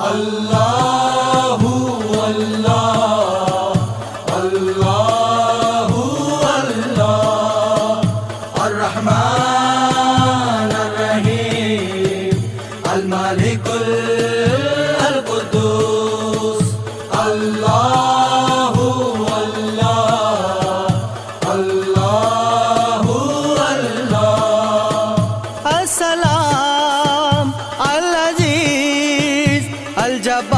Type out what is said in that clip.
अल्लाहु अल्लाह अल्लाहु अल्लाह अर्रहमान अर्रहीम अल मालिकुल अल कुद्दूस अल्लाहु अल्लाह अल्लाहु अल्लाह अस्सलाम अल अजीज अल जब्बार